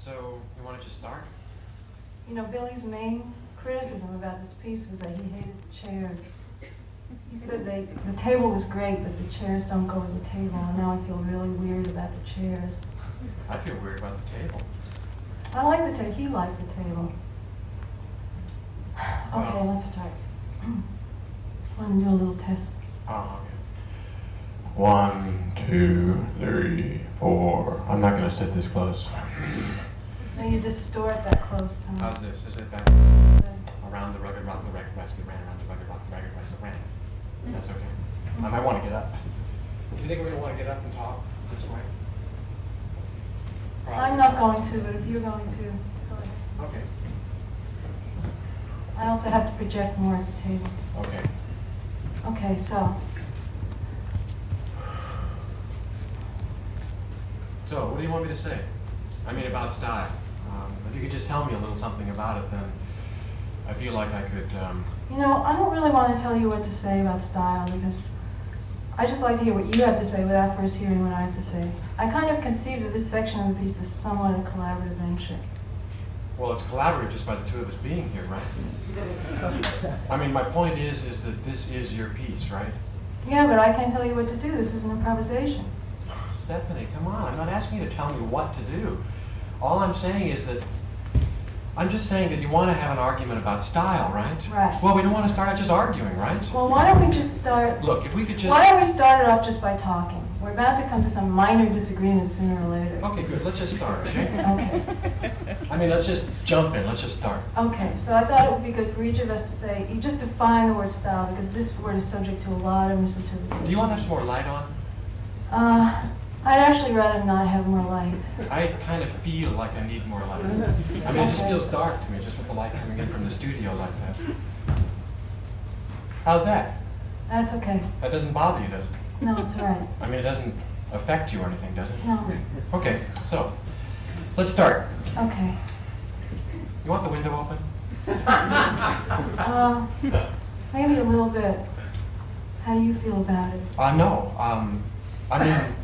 So, you want to just start? You know, Billy's main criticism about this piece was that he hated the chairs. He said the table was great, but the chairs don't go with the table, and now I feel really weird about the chairs. I feel weird about the table. I like the table. He liked the table. Okay, let's start. I want to do a little test. Oh, okay. 1, 2, 3, 4. I'm not going to sit this close. No, you distort that close tone. How's this? Is it back? Around the rugged rock, the ragged bicycle ran. Around the rugged rock, the ragged bicycle ran. That's okay. I might want to get up. Do you think we're going to want to get up and talk this way? Probably. I'm not going to, but if you're going to, go ahead. Okay. I also have to project more at the table. Okay. Okay, so. So, what do you want me to say? I mean, about style. If you could just tell me a little something about it, then I feel like I could... You know, I don't really want to tell you what to say about style, because I just like to hear what you have to say without first hearing what I have to say. I kind of conceived of this section of the piece as somewhat a collaborative venture. Well, it's collaborative just by the two of us being here, right? I mean, my point is that this is your piece, right? Yeah, but I can't tell you what to do. This is an improvisation. Stephanie, come on. I'm not asking you to tell me what to do. All I'm saying is that I'm just saying that you want to have an argument about style, right? Right. Well, we don't want to start out just arguing, right? Well, why don't we just start... Look, if we could just... Why don't we start it off just by talking? We're about to come to some minor disagreement sooner or later. Okay, good. Let's just start, okay? Okay. I mean, let's just jump in. Let's just start. Okay, so I thought it would be good for each of us to say, you just define the word style, because this word is subject to a lot of misinterpretation. Do you want to have some more light on? I'd actually rather not have more light. I kind of feel like I need more light. I mean, it just feels dark to me, just with the light coming in from the studio like that. How's that? That's okay. That doesn't bother you, does it? No, it's all right. I mean, it doesn't affect you or anything, does it? No. Okay, so, let's start. Okay. You want the window open? Maybe a little bit. How do you feel about it? No. I mean,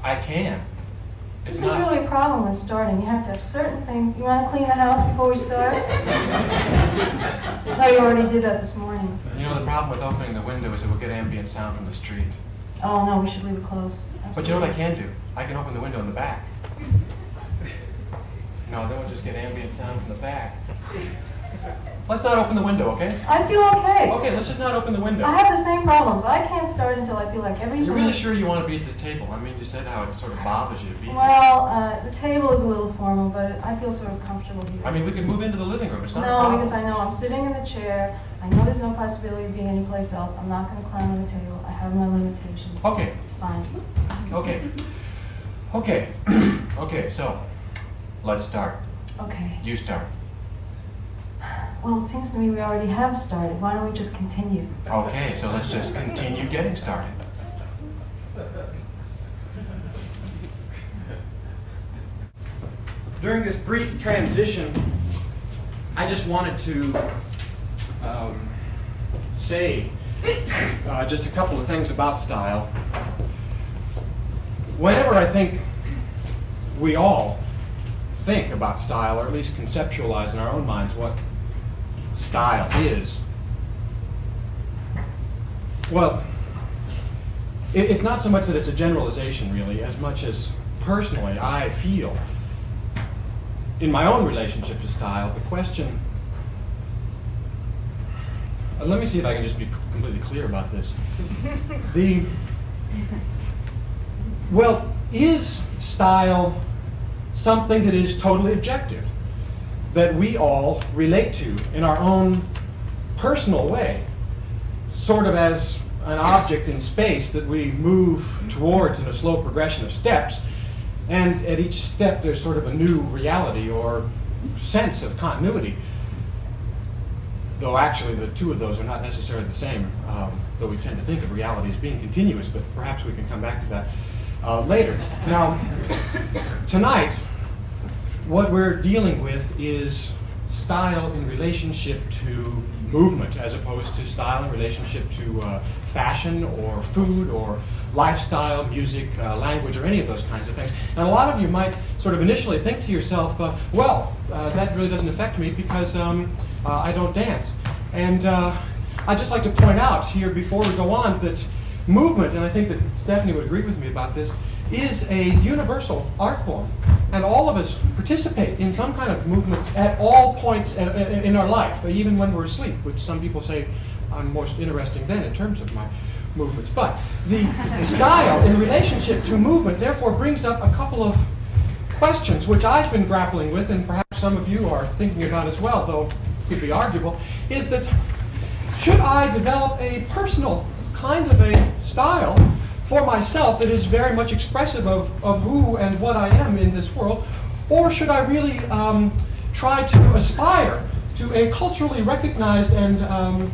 I can. It's This is not... really a problem with starting. You have to have certain things. You want to clean the house before we start? No, you already did that this morning. You know, the problem with opening the window is it will get ambient sound from the street. Oh, no, we should leave it closed. But you know what I can do? I can open the window in the back. No, then we'll just get ambient sound from the back. Let's not open the window, okay? I feel okay. Okay, let's just not open the window. I have the same problems. I can't start until I feel like everything... You're really sure you want to be at this table? I mean, you said how it sort of bothers you to be here. Well, the table is a little formal, but I feel sort of comfortable here. I mean, we could move into the living room. It's not a problem. No, because I know I'm sitting in the chair. I know there's no possibility of being anyplace else. I'm not going to climb on the table. I have my limitations. Okay. It's fine. Okay. Okay. Okay, so, let's start. Okay. You start. Well, it seems to me we already have started. Why don't we just continue? Okay, so let's just continue getting started. During this brief transition, I just wanted to say just a couple of things about style. Whenever I think we all think about style, or at least conceptualize in our own minds what style is, well, it's not so much that it's a generalization, really, as much as personally I feel in my own relationship to style, the question, let me see if I can just be completely clear about this. Well, is style something that is totally objective, that we all relate to in our own personal way, sort of as an object in space that we move towards in a slow progression of steps, and at each step there's sort of a new reality or sense of continuity, though actually the two of those are not necessarily the same, though we tend to think of reality as being continuous, but perhaps we can come back to that later. Now, tonight, what we're dealing with is style in relationship to movement as opposed to style in relationship to fashion or food or lifestyle, music, language, or any of those kinds of things. And a lot of you might sort of initially think to yourself, that really doesn't affect me because I don't dance. And I'd just like to point out here before we go on that movement, and I think that Stephanie would agree with me about this, is a universal art form. And all of us participate in some kind of movement at all points in our life, even when we're asleep, which some people say I'm most interesting then in terms of my movements. But the style in relationship to movement therefore brings up a couple of questions which I've been grappling with, and perhaps some of you are thinking about as well, though it could be arguable, is that should I develop a personal kind of a style for myself that is very much expressive of who and what I am in this world, or should I really try to aspire to a culturally recognized and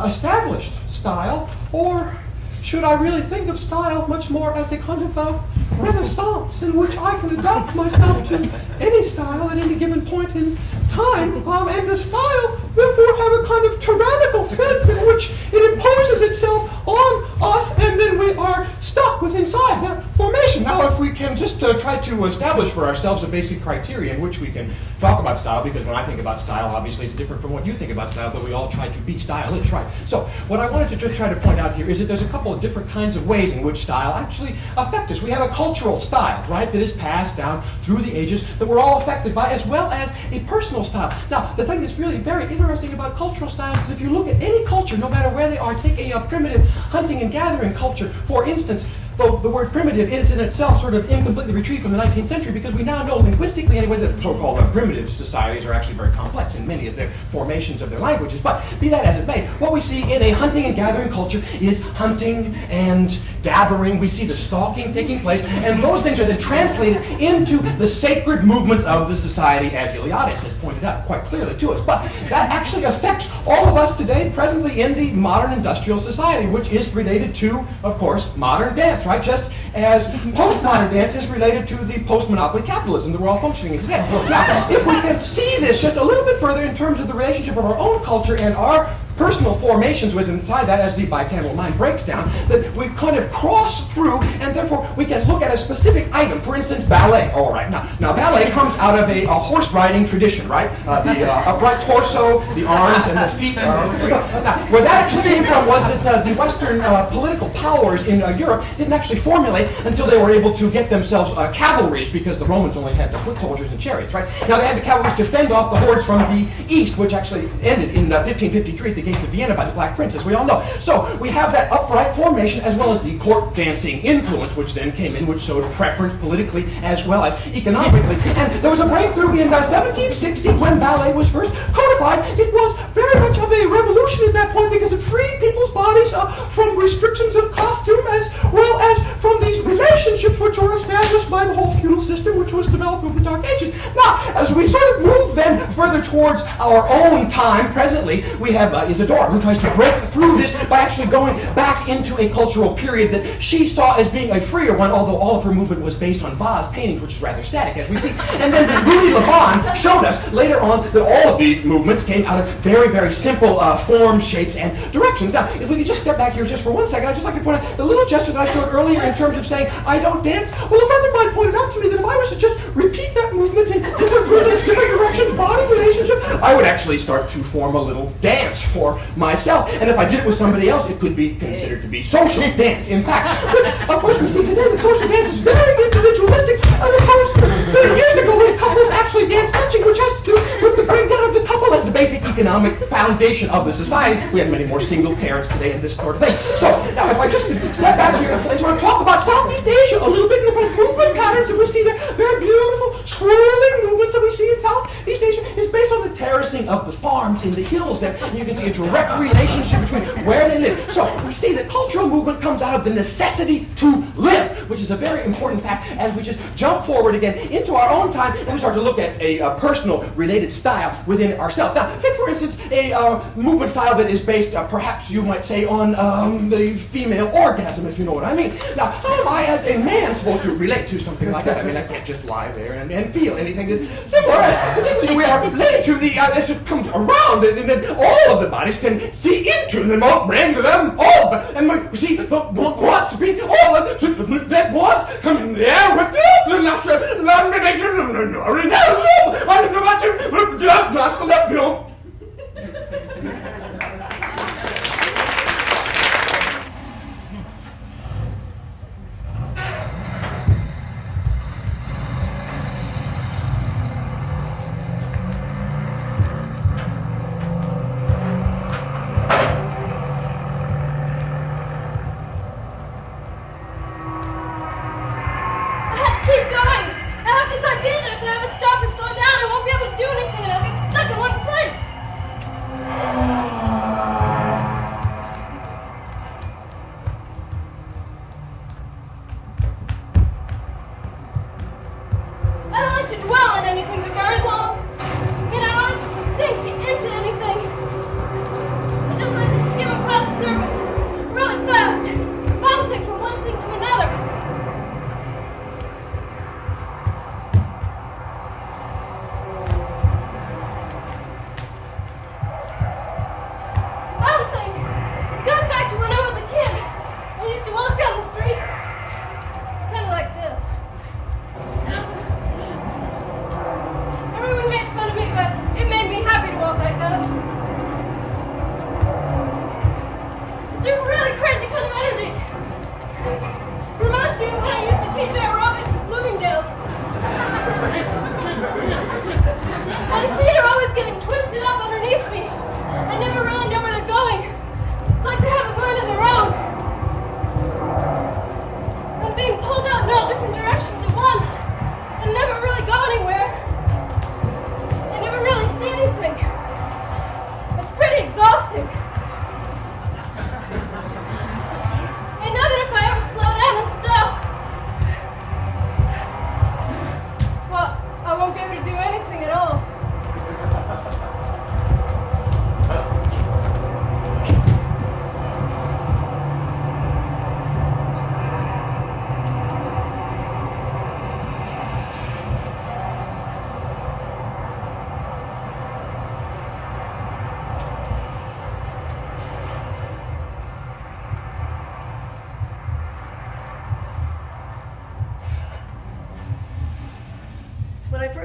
established style, or should I really think of style much more as a kind of a renaissance in which I can adapt myself to any style at any given point in time, and the style therefore have a kind of tyrannical sense in which it imposes itself on us, and then we are stuck with inside that formation. Now, if we can just try to establish for ourselves a basic criteria in which we can talk about style, because when I think about style, obviously it's different from what you think about style, but we all try to be stylish, right? So what I wanted to just try to point out here is that there's a couple of different kinds of ways in which style actually affect us. We have a cultural style, right, that is passed down through the ages that we're all affected by, as well as a personal style. Now, the thing that's really very interesting about cultural styles is if you look at any culture, no matter where they are, take a primitive hunting and gathering culture, for instance, though the word primitive is in itself sort of incompletely retrieved from the 19th century, because we now know linguistically anyway that so-called primitive societies are actually very complex in many of their formations of their languages. But be that as it may, what we see in a hunting and gathering culture is hunting and gathering. We see the stalking taking place, and those things are then translated into the sacred movements of the society, as Iliadis has pointed out quite clearly to us. But that actually affects all of us today, presently in the modern industrial society, which is related to, of course, modern dance, right? Just as postmodern dance is related to the post-monopoly capitalism that we're all functioning in today. Now, if we can see this just a little bit further in terms of the relationship of our own culture and our personal formations within inside that, as the bicameral mind breaks down, that we kind of cross through, and therefore we can look at a specific item. For instance, ballet. All right, now ballet comes out of a horse riding tradition, right? The upright torso, the arms, and the feet are free. Now, where that actually came from was that the Western political powers in Europe didn't actually formulate until they were able to get themselves cavalries, because the Romans only had the foot soldiers and chariots, right? Now they had the cavalries to fend off the hordes from the east, which actually ended in 1553 at the gates of Vienna by the Black Prince, as we all know. So we have that upright formation as well as the court dancing influence, which then came in, which showed preference politically as well as economically. And there was a breakthrough in 1760 when ballet was first codified. It was very much of a revolution at that point because it freed people's bodies from restrictions of costume, as well as from these relationships which were established by the whole feudal system, which was developed over the Dark Ages. Now, as we sort of move then further towards our own time, presently, we have Isadora, who tries to break through this by actually going back into a cultural period that she saw as being a freer one, although all of her movement was based on vase paintings, which is rather static, as we see. And then Louis Le Bon showed us later on that all of these movements came out of very, very simple forms, shapes, and directions. Now, if we could just step back here just for 1 second, I'd just like to point out the little gesture that I showed earlier in terms of saying, I don't dance. Well, a friend of mine pointed out to me that if I was to just repeat that movement in different rhythms, different directions, body relationship, I would actually start to form a little dance for myself. And if I did it with somebody else, it could be considered to be social dance, in fact. Which, of course, we see today that social dance is very individualistic, as opposed to 30 years ago when couples actually dance touching, which has to do with the breakdown of the couple as the basic economic foundation of the society. We have many more single parents today and this sort of thing. So, now, if I just could step back here and sort of talk about Southeast Asia a little bit, and the kind of movement patterns that we see there, very beautiful, swirling movements that we see in Southeast Asia is based on the terracing of the farms in the hills there. And you can see a direct relationship between where they live. So we see that cultural movement comes out of the necessity to live, which is a very important fact as we just jump forward again into our own time, and we start to look at a personal related style within ourselves. Now, take for instance a movement style that is based, perhaps you might say, on the female orgasm, if you know what I mean. Now, how am I as a man supposed to relate to something like that? I mean, I can't just lie there and feel anything similar. Particularly, we are related to the, as it comes around, and then all of the bodies can see into them, all bring them all, and we see the wants be all that wants come in there with the nostril,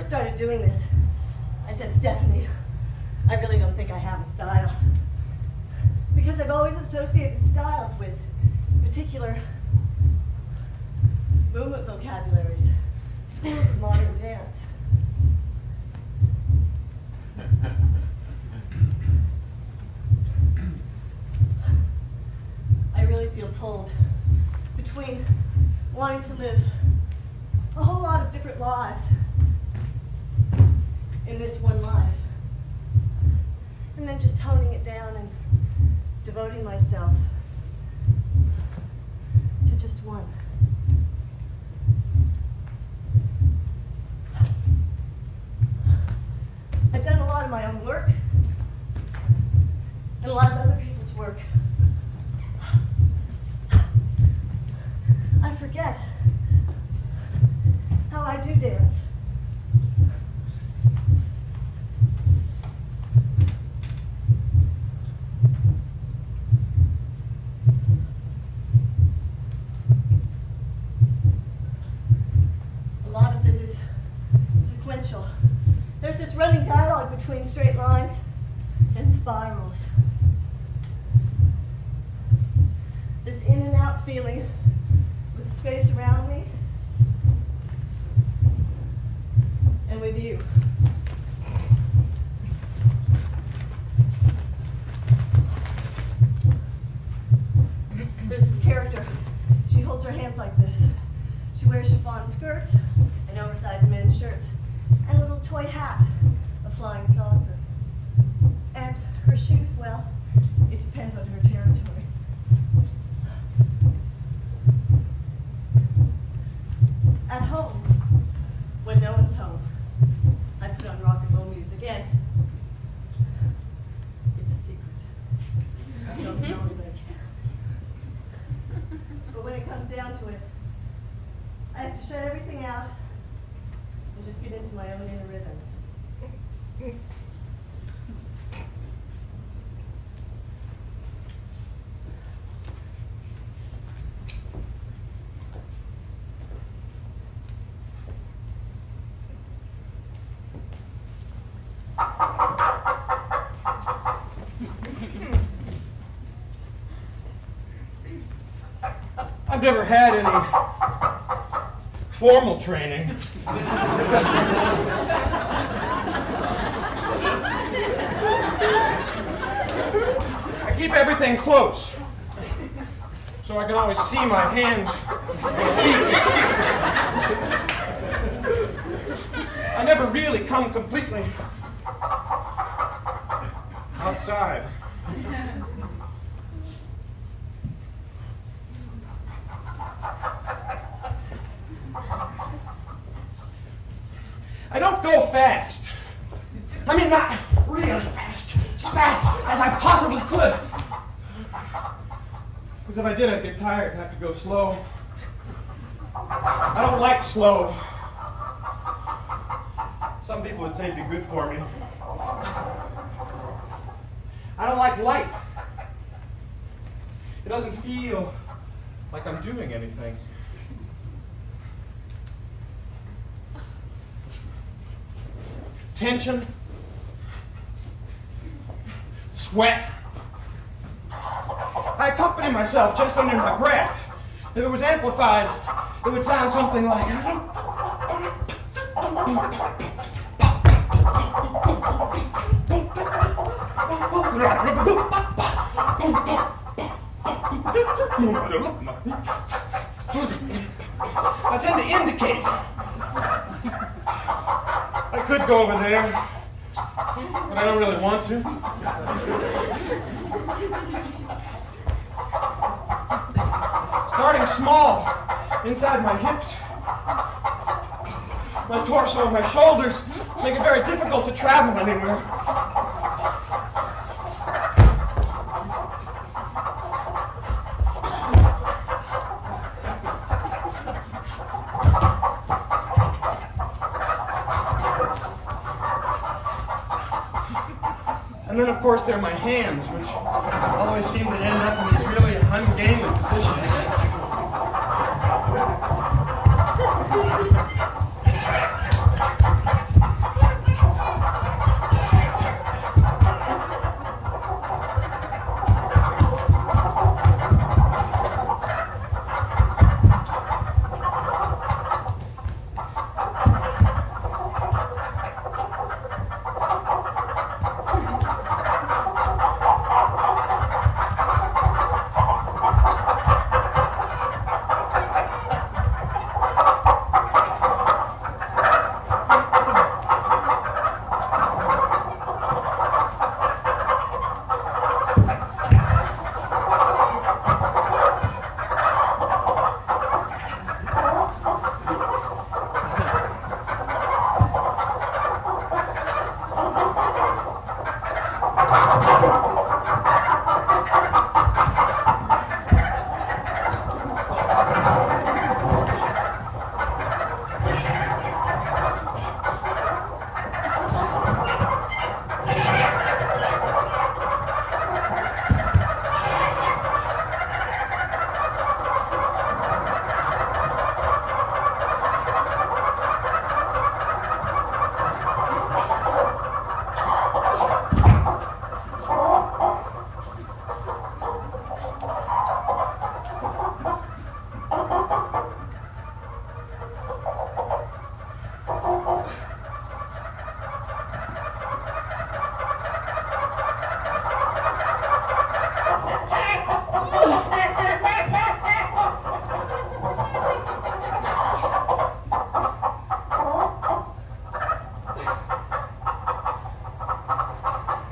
started doing this, I said, Stephanie, I really don't think I have a style. Because I've always associated styles with particular movement vocabularies, schools of modern dance. I really feel pulled between wanting to live a whole lot of different lives in this one life, and then just toning it down and devoting myself to just one. I've done a lot of my own work and a lot of other people's work. I forget how I do dance. A lot of it is sequential. There's this running dialogue between straight lines and spirals. This in and out feeling with the space around me and with you. There's this character. She holds her hands like this. She wears chiffon skirts and oversized men's shirts and a little toy hat, a flying saucer. And her shoes, well, it depends on her territory. At home, when no one's home, tell anybody. But when it comes down to it, I have to shut everything out and just get into my own inner rhythm. I've never had any formal training. I keep everything close, so I can always see my hands and feet. I never really come completely outside. I don't go fast. I mean, not really fast. As fast as I possibly could. Because if I did, I'd get tired and have to go slow. I don't like slow. Some people would say it'd be good for me. I don't like light. It doesn't feel like I'm doing anything. Tension, sweat. I accompany myself just under my breath. If it was amplified, it would sound something like. I tend to indicate. I could go over there, but I don't really want to. Starting small, inside my hips, my torso and my shoulders make it very difficult to travel anywhere. And then, of course, there are my hands, which always seem to end up in these really ungainly positions.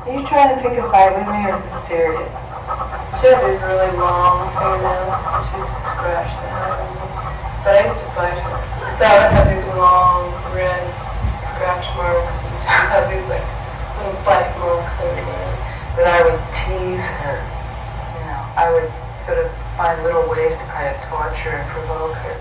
Are you trying to pick a fight with me, or is this serious? She had these really long fingernails, and she used to scratch them out of me. But I used to fight her. So I would have these long, red scratch marks, and she would have these like little bite marks everywhere. But I would tease her. I would sort of find little ways to kind of torture and provoke her.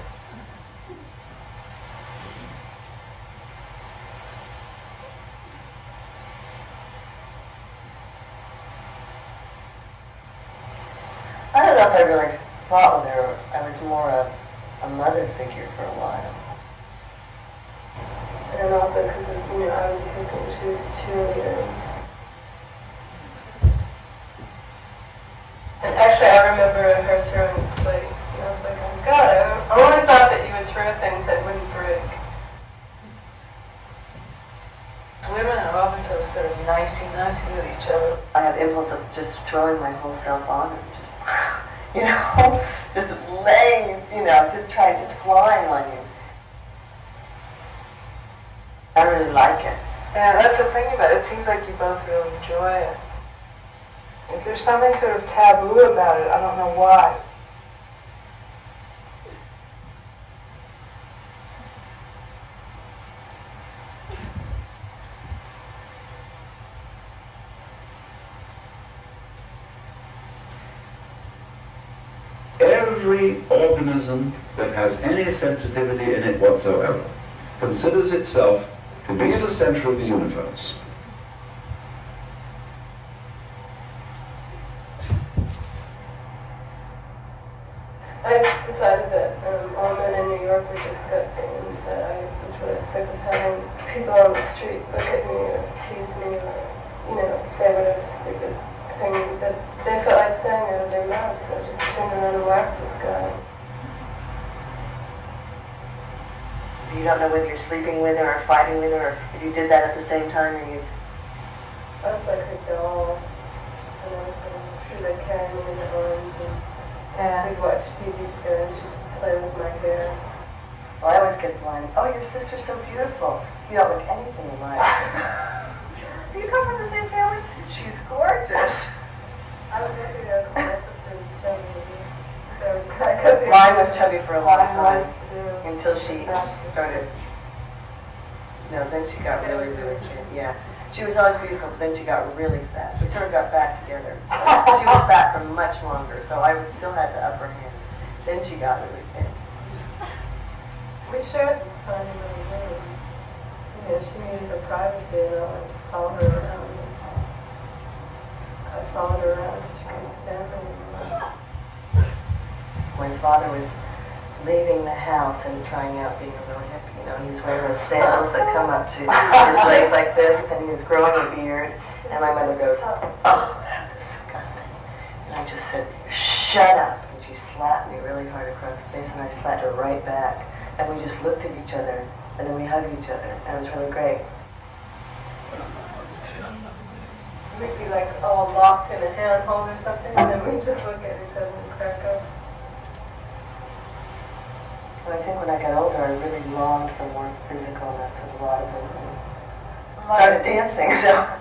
I don't know if I really fought with her. I was more a mother figure for a while. And also because of, I was a victim, she was a cheerleader. And actually, I remember her throwing a plate, and I was like, oh God, I only thought that you would throw things that wouldn't break. Women are often so sort of nicey with each other. I have impulse of just throwing my whole self on her, just, just laying, just flying on you. I really like it. Yeah, that's the thing about it. It seems like you both really enjoy it. Is there something sort of taboo about it? I don't know why. Every organism that has any sensitivity in it whatsoever considers itself to be the center of the universe. I decided that all men in New York were disgusting, and that I was really sick of having people on the street look at me or tease me or, say whatever stupid thing that they felt like saying out of their mouths. So I just turned around and whacked this guy. You don't know whether you're sleeping with her or fighting with her, or if you did that at the same time, or you... I was like her doll, and I was she would like carry me in her arms, and we'd watch TV together, and she'd just play with my hair. Well, I always get blind. Oh, your sister's so beautiful. You don't look anything alike. Do you come from the same family? She's gorgeous. I was maybe my sister was chubby. So Mine was chubby for a long time. Too. Until she started... No, then she got really, really thin. Yeah. She was always beautiful, but then she got really fat. We sort of got back together. She was fat for much longer, so I still had the upper hand. Then she got really thin. We shared this tiny little room. She needed her privacy, and I wanted to follow her around. I followed her around so she couldn't stand me anymore. My father was leaving the house and trying out being a real hippie, he was wearing those sandals that come up to his legs like this, and he was growing a beard, and my mother goes, oh, how disgusting. And I just said, shut up, and she slapped me really hard across the face, and I slapped her right back, and we just looked at each other, and then we hugged each other, and it was really great. We'd be like all locked in a handhold or something, and then we'd just look at each other and crack up. I think when I got older, I really longed for more physicalness with a lot of women. Started dancing. Really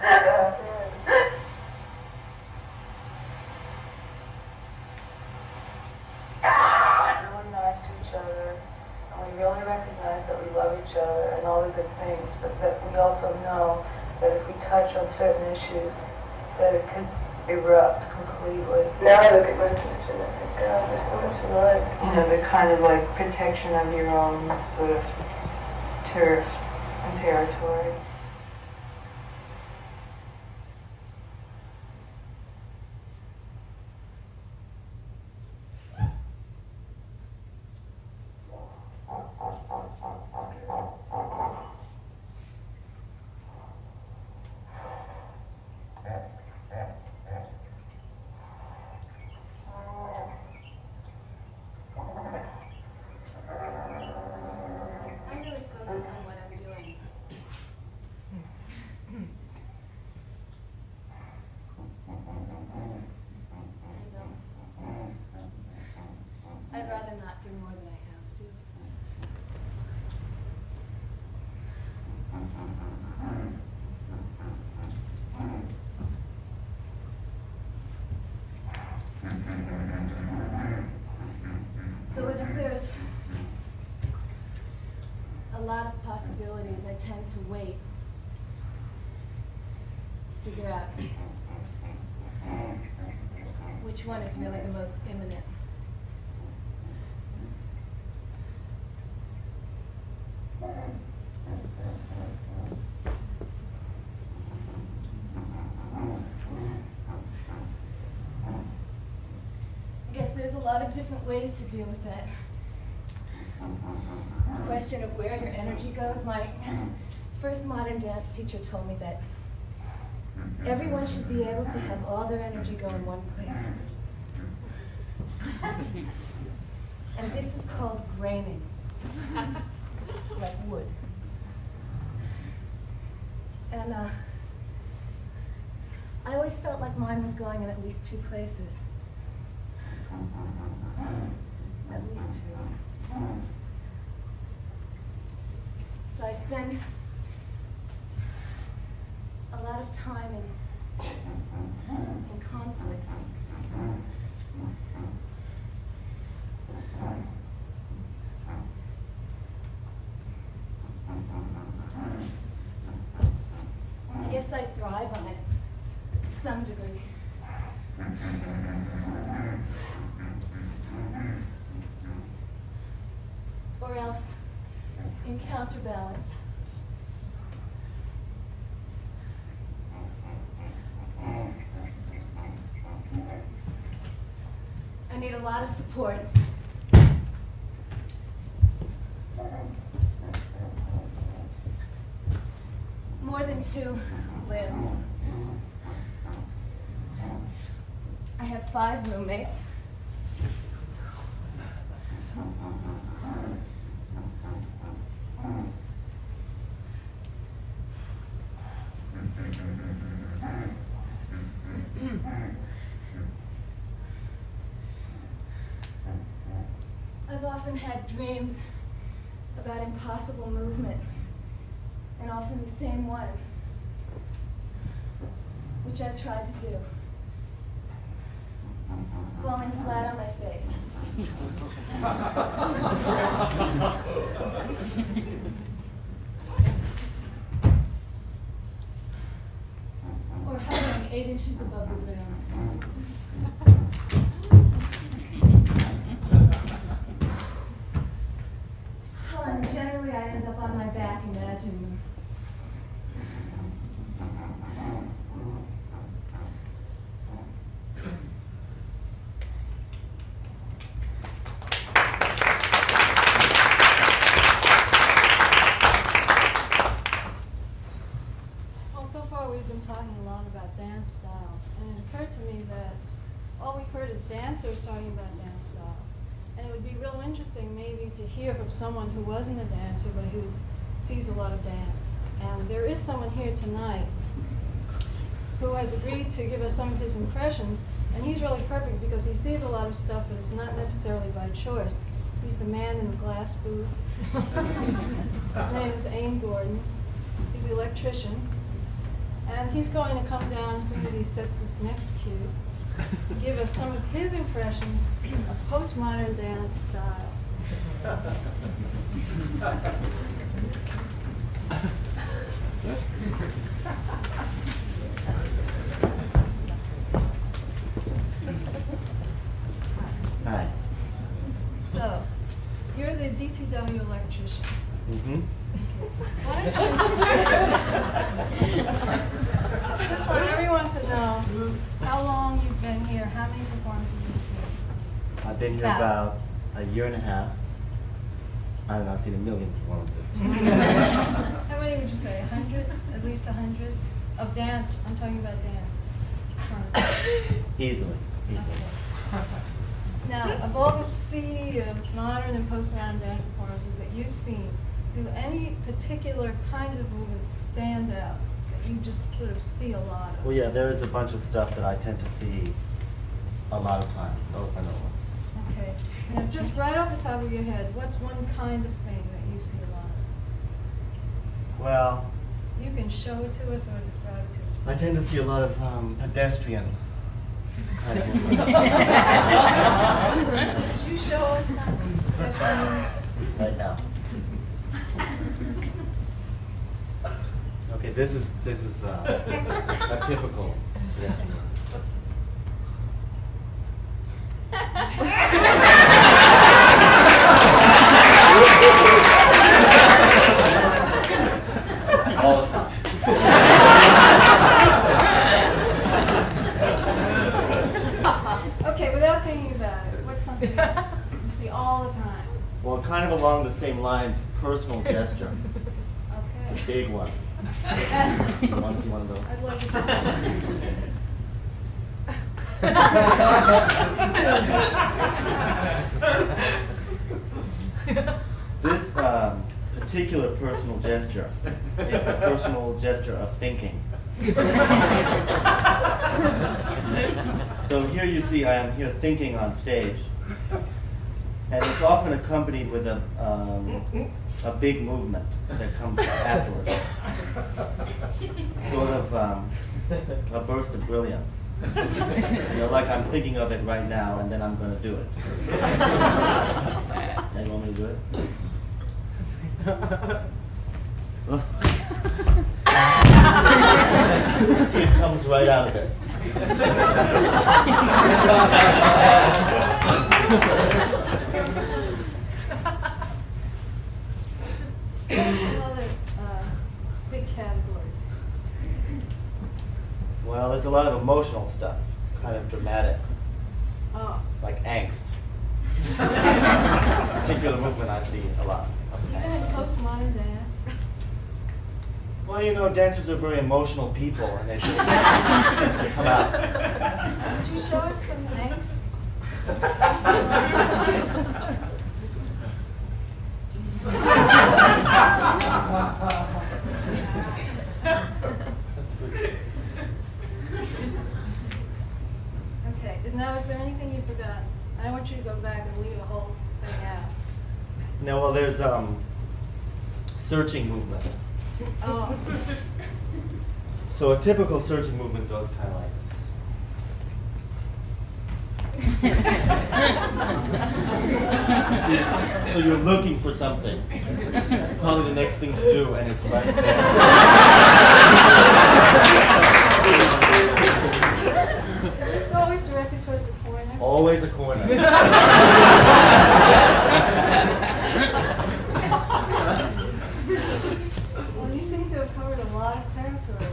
nice to each other, and we really recognize that we love each other and all the good things, but that we also know that if we touch on certain issues, that it could erupt completely. Now I look at my sister and I think, God, there's so much alike. The kind of like protection of your own sort of turf and territory. I'd rather not do more than I have to. So if there's a lot of possibilities, I tend to wait, figure out which which one is really the most imminent. I guess there's a lot of different ways to deal with that. The question of where your energy goes. My first modern dance teacher told me that everyone should be able to have all their energy go in one place. And this is called graining, like wood. And I always felt like mine was going in at least two places. At least two. So I spend a lot of time in conflict. I guess I thrive on it to some degree. Or else, in counterbalance, I need a lot of support. More than two limbs. I have 5 roommates. I've often had dreams about impossible movement, and often the same one, which I've tried to do. Falling flat on my face. Or hovering 8 inches above the ground. And generally I end up on my back imagining them. Talking a lot about dance styles, and it occurred to me that all we've heard is dancers talking about dance styles, and it would be real interesting maybe to hear from someone who wasn't a dancer but who sees a lot of dance. And there is someone here tonight who has agreed to give us some of his impressions, and he's really perfect because he sees a lot of stuff, but it's not necessarily by choice. He's the man in the glass booth. His name is Ain Gordon. He's the electrician. And he's going to come down as soon as he sets this next cue, give us some of his impressions of postmodern dance styles. Hi. So, you're the DTW electrician. Mm-hmm. Just want everyone to know how long you've been here, how many performances you've seen. I've been here about a year and a half. I don't know, I've seen 1 million performances. How many would you say? 100? At least 100? Of dance? I'm talking about dance. Easily. Now, of all the sea of modern and postmodern dance performances that you've seen, do any particular kinds of movements stand out that you just sort of see a lot of? Well, yeah, there is a bunch of stuff that I tend to see a lot of times, over and over. Okay. Now, just right off the top of your head, what's one kind of thing that you see a lot of? Well, You can show it to us or describe it to us. I tend to see a lot of pedestrian kind of Could you show us something? Yes, right now. Okay, this is a typical pedestrian. All the time. Okay, without thinking about it, what's something else you see all the time? Well, kind of along the same lines, personal gesture. Okay. It's a big one. You want to see one of those? I'd like to see that. This particular personal gesture is the personal gesture of thinking. So here you see I am here thinking on stage, and it's often accompanied with a big movement that comes afterwards, sort of a burst of brilliance. You know, like I'm thinking of it right now, and then I'm going to do it. Now you want me to do it? See, it comes right out of it. Some other big categories. Well, there's a lot of emotional stuff, kind of dramatic, Oh, like angst. Particular movement I see a lot. even in postmodern dance. Well, you know, dancers are very emotional people, and they just seem to come out. Would you show us some angst? Okay, now is there anything you forgot? I don't want you to go back and leave the whole thing out. No, well, there's searching movement. Oh, So a typical searching movement goes kind of like this. See, so you're looking for something, probably the next thing to do, and it's right there. is this always directed towards the corner? Always a corner. Well, you seem to have covered a lot of territory.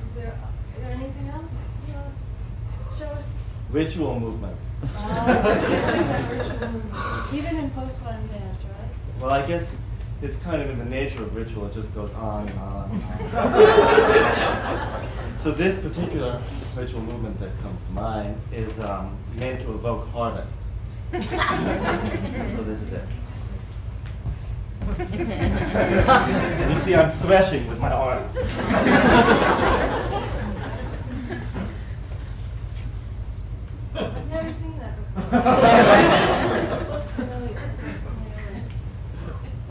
Is there anything else you want to show us? Ritual movement. Even in postmodern dance, right? Well, I guess it's kind of in the nature of ritual. It just goes on and on and on. So this particular ritual movement that comes to mind is meant to evoke harvest. So this is it. You see, I'm threshing with my arms. I've never seen that before. It looks familiar.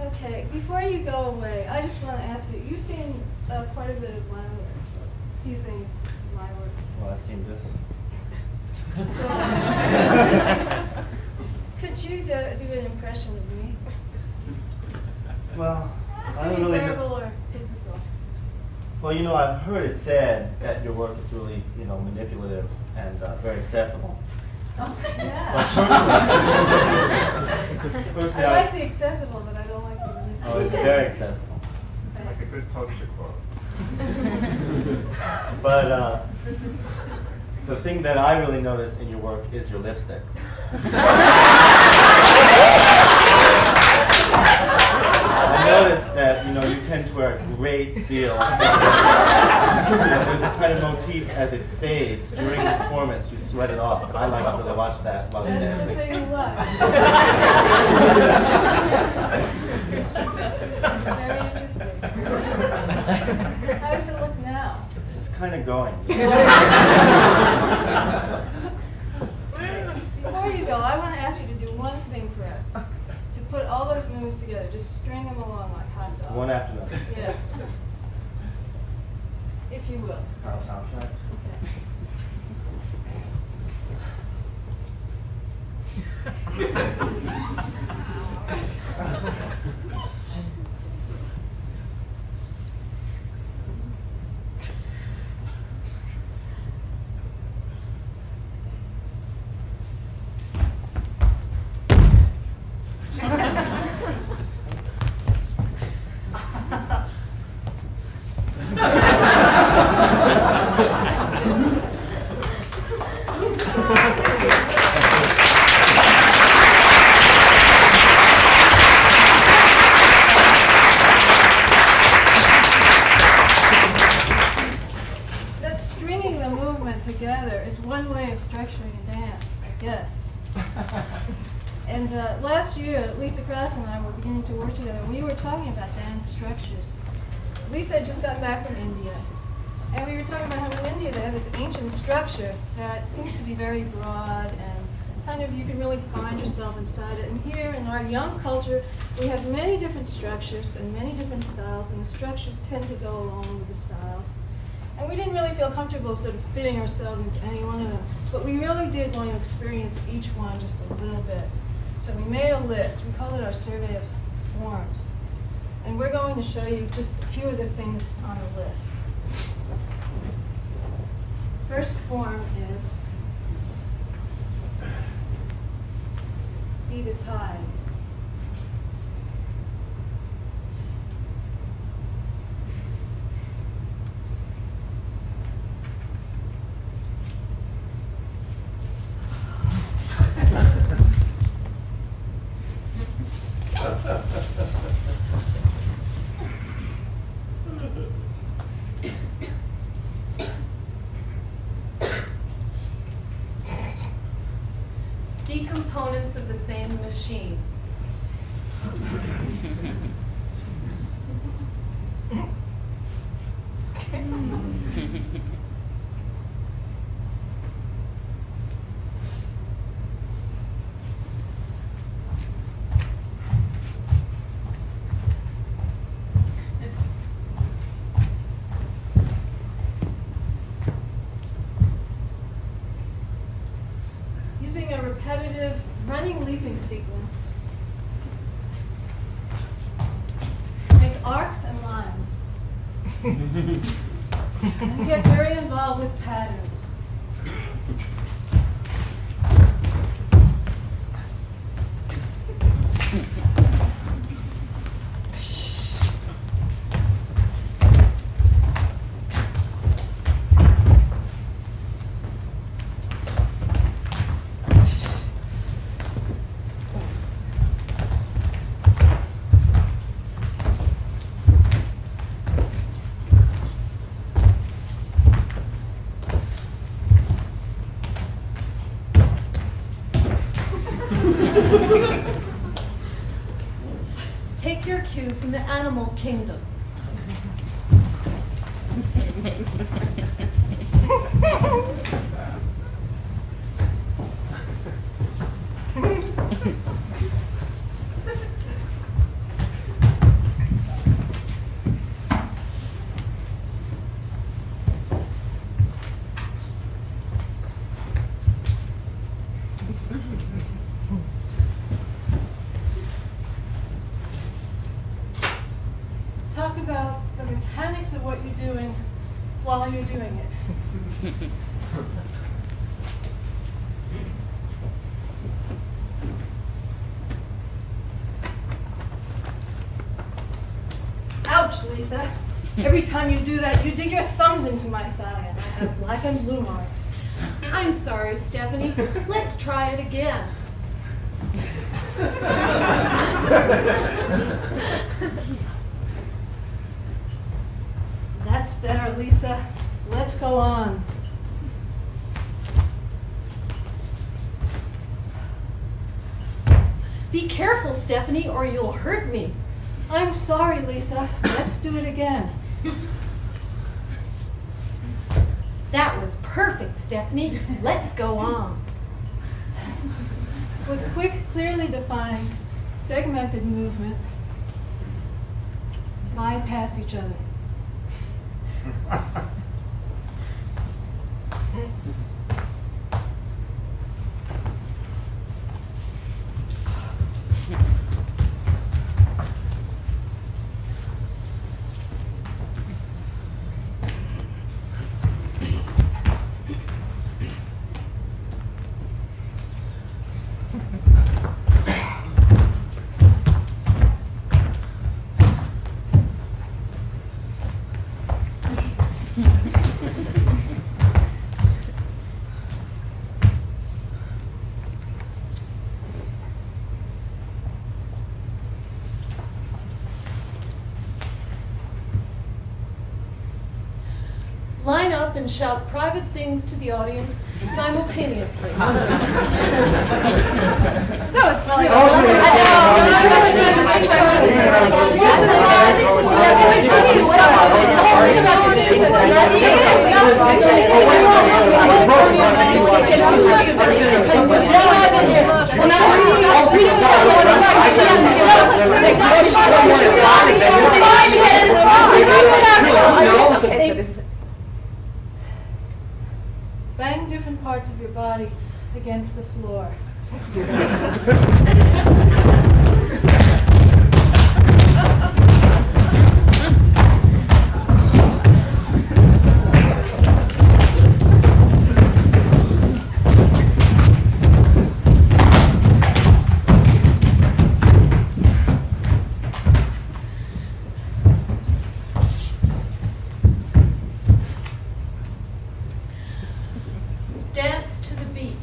Okay, before you go away, I just want to ask you, you've seen quite a bit of my work, a few things of my work. Well, I've seen this. So, could you do an impression of me? Well, I Could don't be really verbal or physical. Well, you know, I've heard it said that your work is really, you know, manipulative and very accessible. Oh, But yeah. personally, I like the accessible, but I don't like the manipulative. oh, it's very accessible. Like a good poster quote. But the thing that I really notice in your work is your lipstick. I noticed that, you know, you tend to wear a great deal. And there's a kind of motif as it fades during the performance, you sweat it off. And I like to really watch that while you're That's the dancing. thing you like. It's very interesting. How does it look now? It's kind of going. Before you go, I want to ask you to do one thing for us. To put all those moves together, just string them along like hot dogs. One after another. Yeah. If you will. I'll try. Okay. Yes. And last year, Lisa Krause and I were beginning to work together. We were talking about dance structures. Lisa had just gotten back from India. And we were talking about how in India they have this ancient structure that seems to be very broad and kind of you can really find yourself inside it. And here in our young culture, we have many different structures and many different styles, and the structures tend to go along with the styles. And we didn't really feel comfortable sort of fitting ourselves into any one of them, but we really did want to experience each one just a little bit. So we made a list. We called it our survey of forms. And we're going to show you just a few of the things on the list. First form is be the tide. Be components of the same machine. Using a repetitive running leaping sequence, make arcs and lines, and get very involved with patterns. Take your cue from the animal kingdom. Talk about the mechanics of what you're doing while you're doing it. Ouch, Lisa. Every time you do that, you dig your thumbs into my thigh, and I have black and blue marks. I'm sorry, Stephanie. Let's try it again. That's better, Lisa. Let's go on. Be careful, Stephanie, or you'll hurt me. I'm sorry, Lisa. Let's do it again. That was perfect, Stephanie. Let's go on. With quick, clearly defined, segmented movement, bypass each other. Line up and shout private things to the audience simultaneously. Bang different parts of your body against the floor. Dance to the beat.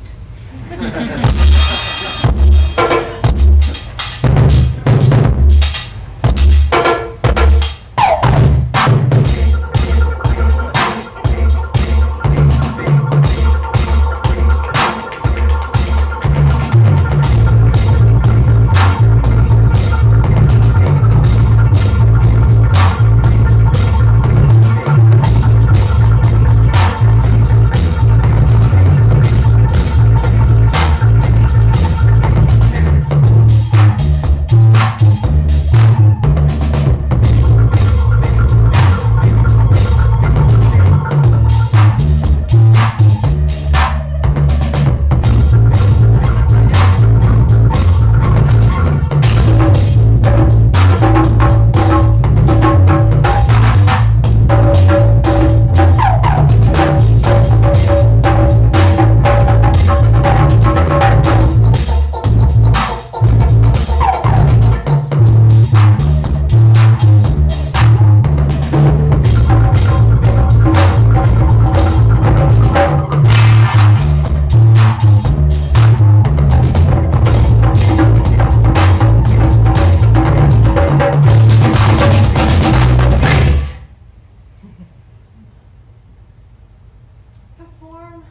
Perform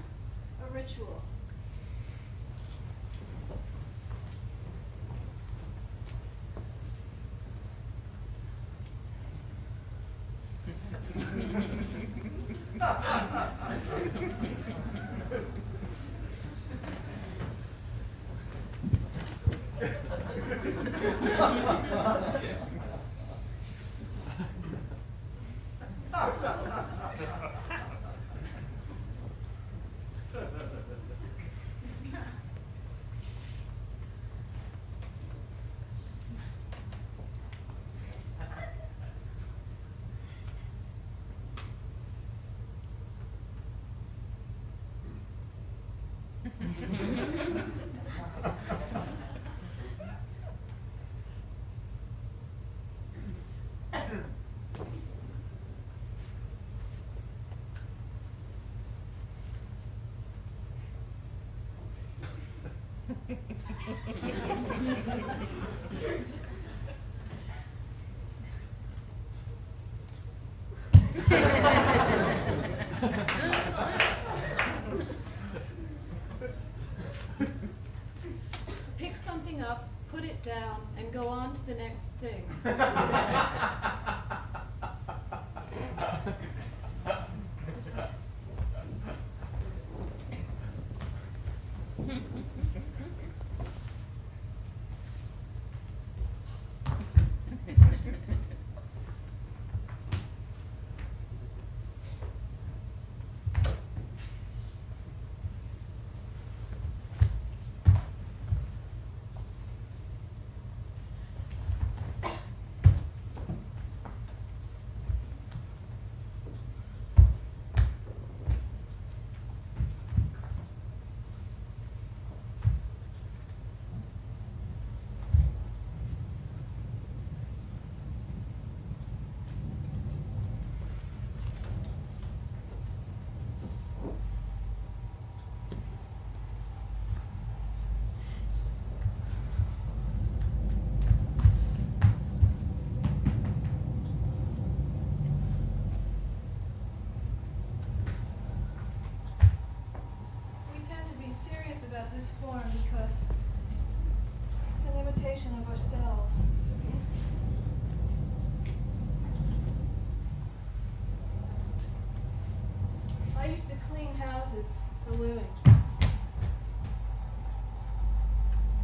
a ritual. Pick something up, put it down, and go on to the next thing. About this form because It's an imitation of ourselves. I used to clean houses for a living.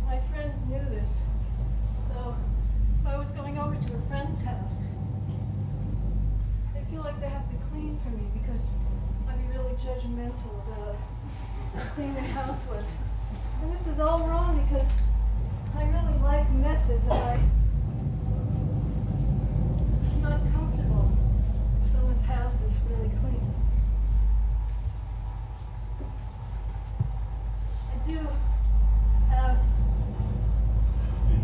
My friends knew this, so if I was going over to a friend's house, they feel like they have to clean for me because I'd be really judgmental about how clean their house was. And this is all wrong because I really like messes and I'm not comfortable if someone's house is really clean. I do have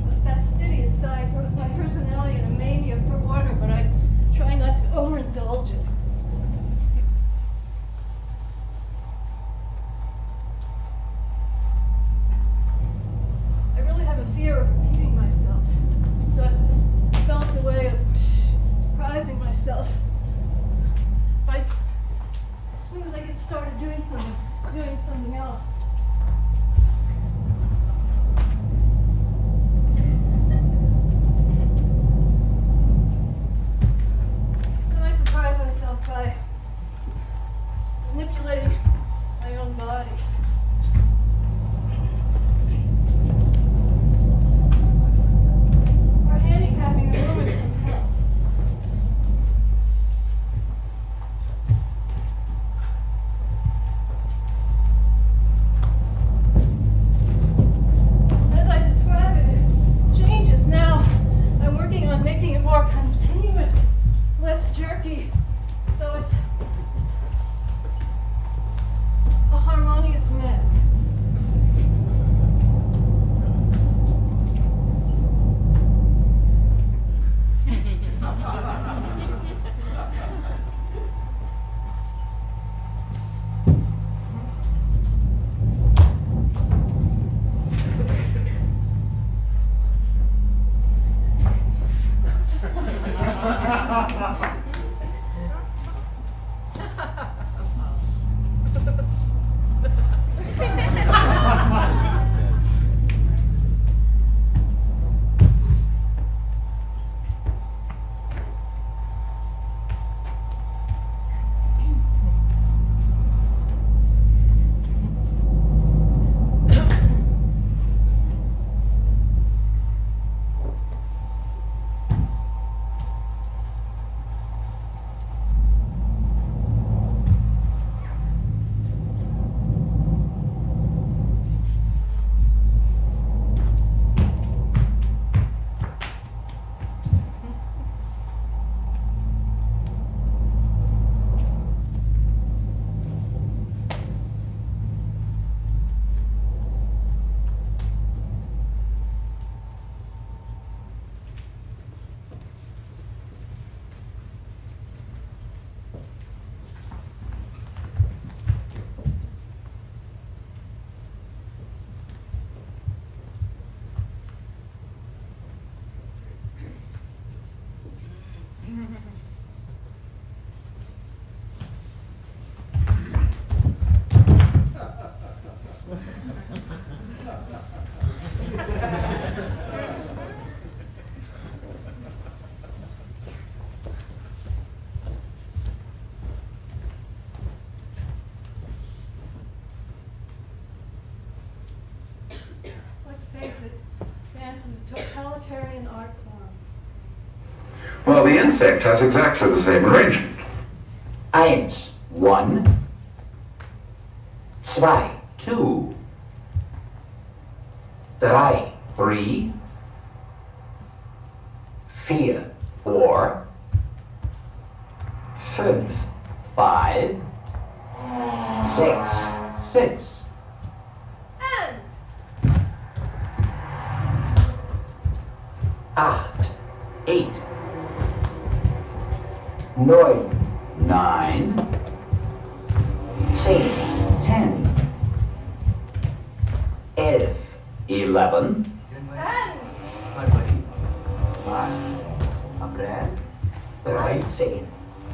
a fastidious side for my personality and a mania for order, but I try not to overindulge it. I really have a fear of repeating myself, so I developed a way of surprising myself. As soon as I get started doing something else. Then I surprise myself by manipulating my own body. Or handicapping the movement somehow. As I describe it, it changes. Now I'm working on making it more continuous, less jerky, so it's a harmonious mess. Let's face it, dance is a totalitarian art form. Well, the insect has exactly the same arrangement. 1, 2, 2, 3, 3, 4, 4, 5, 5, 6, 6. And 8, 8, 9, 9, 10, 10, 11, and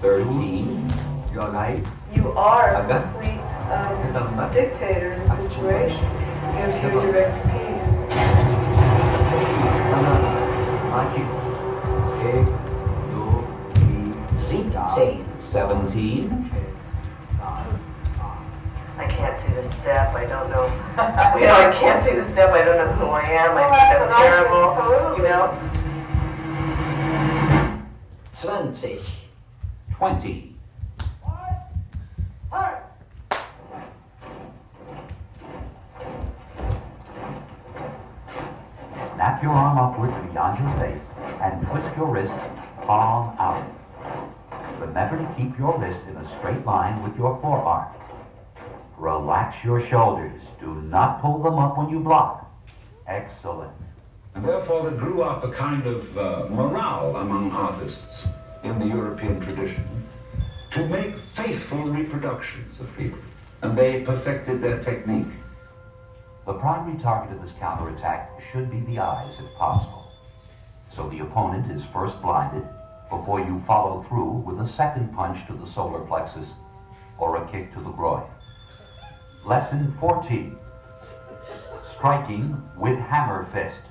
13, your life. You are a Agak. complete dictator in the situation. You have your direct peace. 17. I can't see the step. I don't know. I can't see the step. I don't know who I am. I think I'm terrible. 20. 20. Snap your arm upward to beyond your face and twist your wrist palm out. Remember to keep your wrist in a straight line with your forearm. Relax your shoulders. Do not pull them up when you block. Excellent. And therefore there grew up a kind of morale among artists in the European tradition to make faithful reproductions of people. And they perfected their technique. The primary target of this counterattack should be the eyes if possible. So the opponent is first blinded before you follow through with a second punch to the solar plexus or a kick to the groin. Lesson 14. Striking with hammer fist.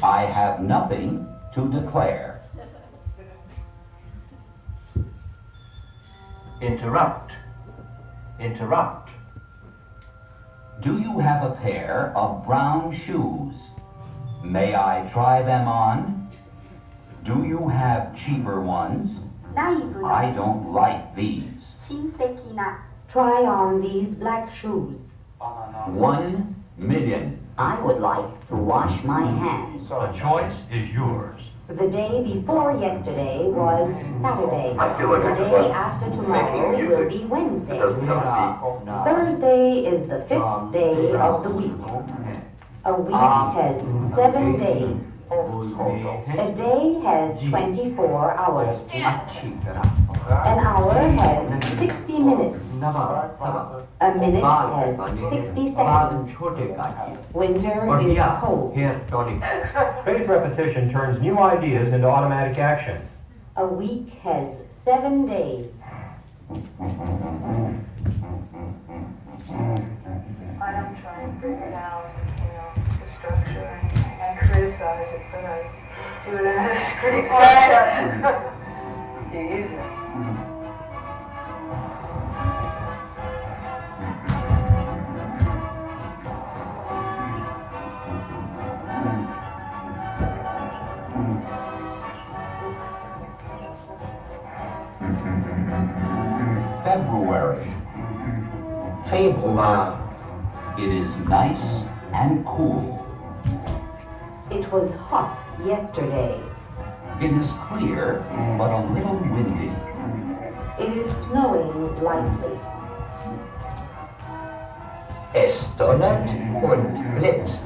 I have nothing to declare. Interrupt. Interrupt. Do you have a pair of brown shoes? May I try them on? Do you have cheaper ones? I don't like these. Try on these black shoes. 1 million. I would like to wash my hands. The choice is yours. The day before yesterday was Saturday. I feel like the I day was after making tomorrow music. will be Wednesday. It doesn't sound deep. Thursday is the 5th day of the week. A week has 7 days. A day has 24 hours. An hour has 60 minutes. A minute has 60 seconds. Winter is cold. Spaced repetition turns new ideas into automatic action. A week has 7 days. I'm trying to figure out, the structure and criticize it, but I do it in a discreet way. You use it. February. It is nice and cool. It was hot yesterday. It is clear, but a little windy. It is snowing lightly. Es donnert und blitzt.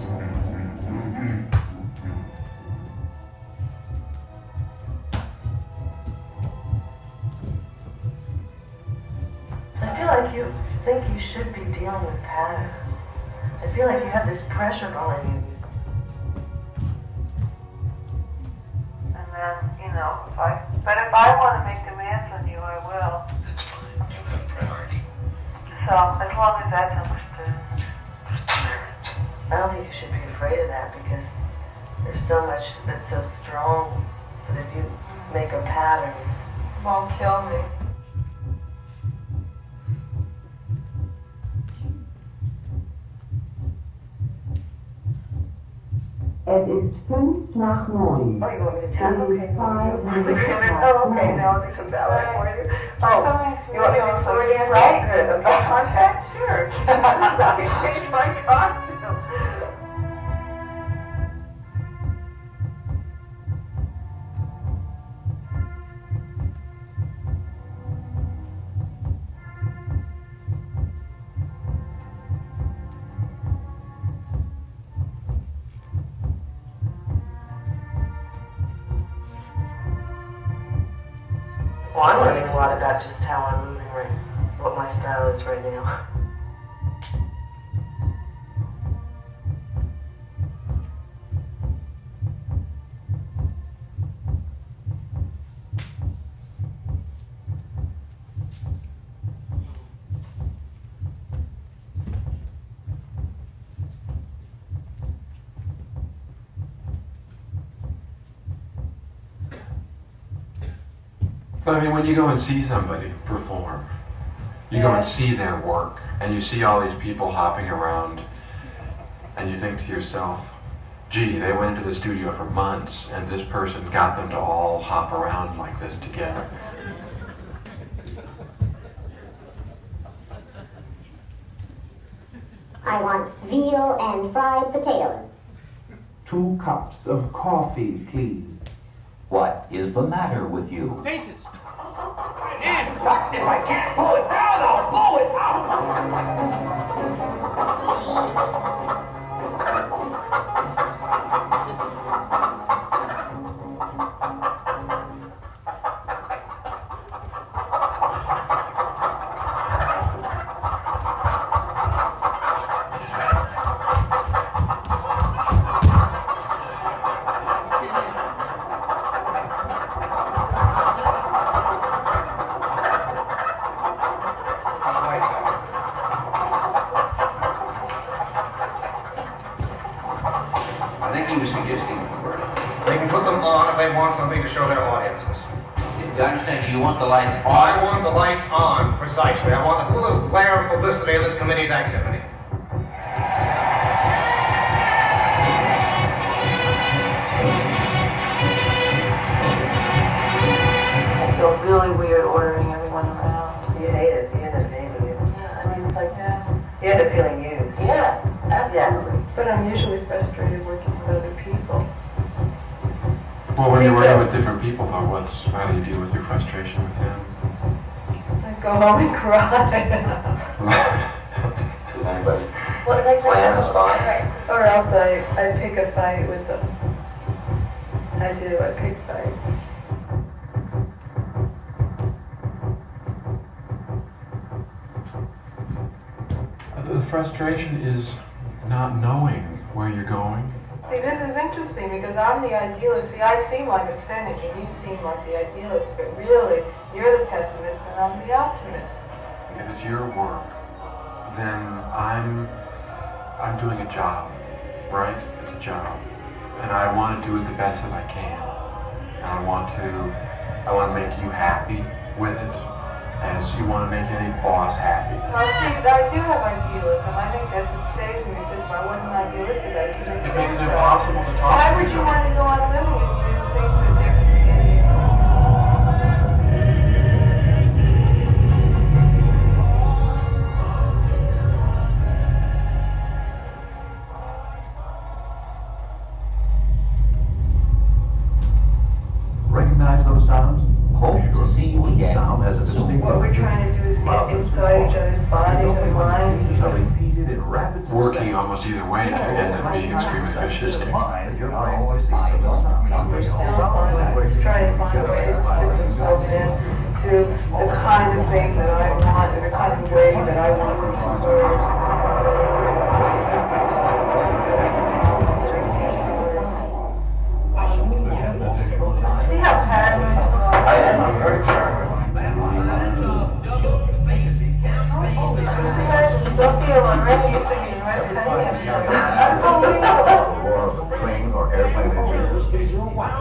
I feel like you think you should be dealing with patterns. I feel like you have this pressure on you. And then, if I want to make demands on you, I will. That's fine. You have priority. So, as long as that's understood. I don't think you should be afraid of that because there's so much that's so strong that if you make a pattern, It won't kill me. Es ist 5 nach 9. oh, you want me to tell? Okay, Okay, now I'll do some ballet for you. Something You want me to do some dance? Right? Good. Okay, contact? Sure. Let me change my costume. Well, I'm learning a lot about just how I'm moving right, what my style is right now. I mean, when you go and see somebody perform, you go and see their work, and you see all these people hopping around, and you think to yourself, gee, they went into the studio for months, and this person got them to all hop around like this together. I want veal and fried potatoes. 2 cups of coffee, please. What is the matter with you? Faces! If I can't pull it down, I'll blow it out! Something to show their audiences. Do I understand you want the lights on? I want the lights on, precisely. I want the fullest glare of publicity of this committee's activity. I feel really weird ordering everyone around. You hate it. You end up hating it. Yeah, I mean, it's like, You end up feeling used. yeah, absolutely. Yeah. But I'm usually frustrated working with other people. Well, when you're working with different people, though, how do you deal with your frustration with them? I go home and cry. Does anybody plan a stop? Or else I pick a fight with them. I do, I pick fights. The frustration is not knowing where you're going. See, this is interesting because I'm the idealist. See, I seem like a cynic and you seem like the idealist, but really, you're the pessimist and I'm the optimist. If it's your work, then I'm doing a job, right? It's a job. And I want to do it the best that I can. And I want to make you happy with it, as you want to make any boss happy. Well, see, I do have idealism. I think that's what saves me, because if I wasn't idealistic, I'd commit suicide. It makes it impossible to talk Why to would each you other. want to go on living if you didn't think that there could be any? Recognize those sounds? Hope to see you again. Sound as a distinct. What we're trying to do is get inside each other's bodies and minds. Repeated in rapid Working almost either way can end up being extremely fascistic. Your brain always sees the sound. We're still trying to find ways to fit themselves in to the kind of thing that I want, and the kind of way that I want them to work. See how paranoid I am. I'm very paranoid. Just imagine Sophia Loren used to be in West Cunningham. Unbelievable. Or of a train or airplane engine.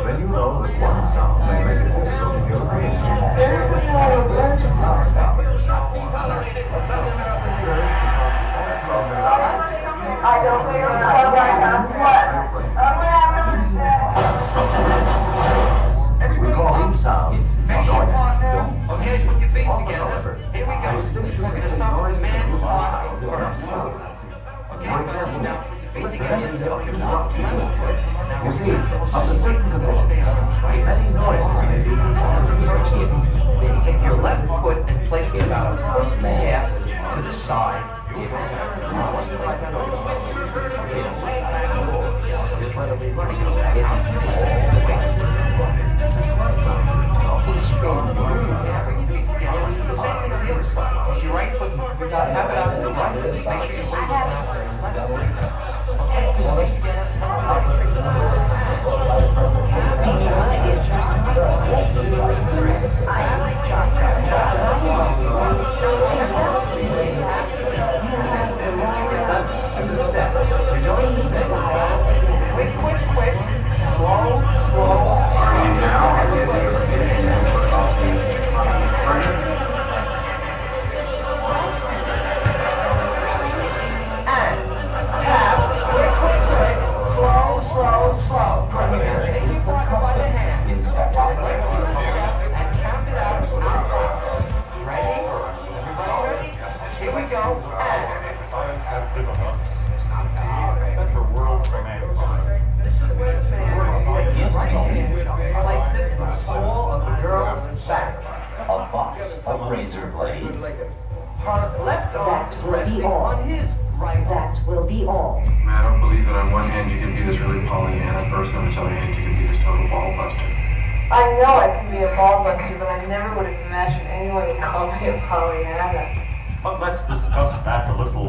Then you know that one sound may make a difference in your brain. There is something I would learn to talk about. I don't think I'm right now. What? We call these sounds annoying. Okay, put your feet together. Here we go. We're going to start with man talk first. For example, let's imagine that you talk to you. You see, of the same condition, many noises may be Then you take your left foot and place it about half to the side. The same thing on the other side. Your right foot, tap it out to the right. Make sure you bring Are you now? so I hate you to be this total ball buster. I know I can be a ball buster, but I never would have imagined anyone would call me a Pollyanna. But let's discuss that a little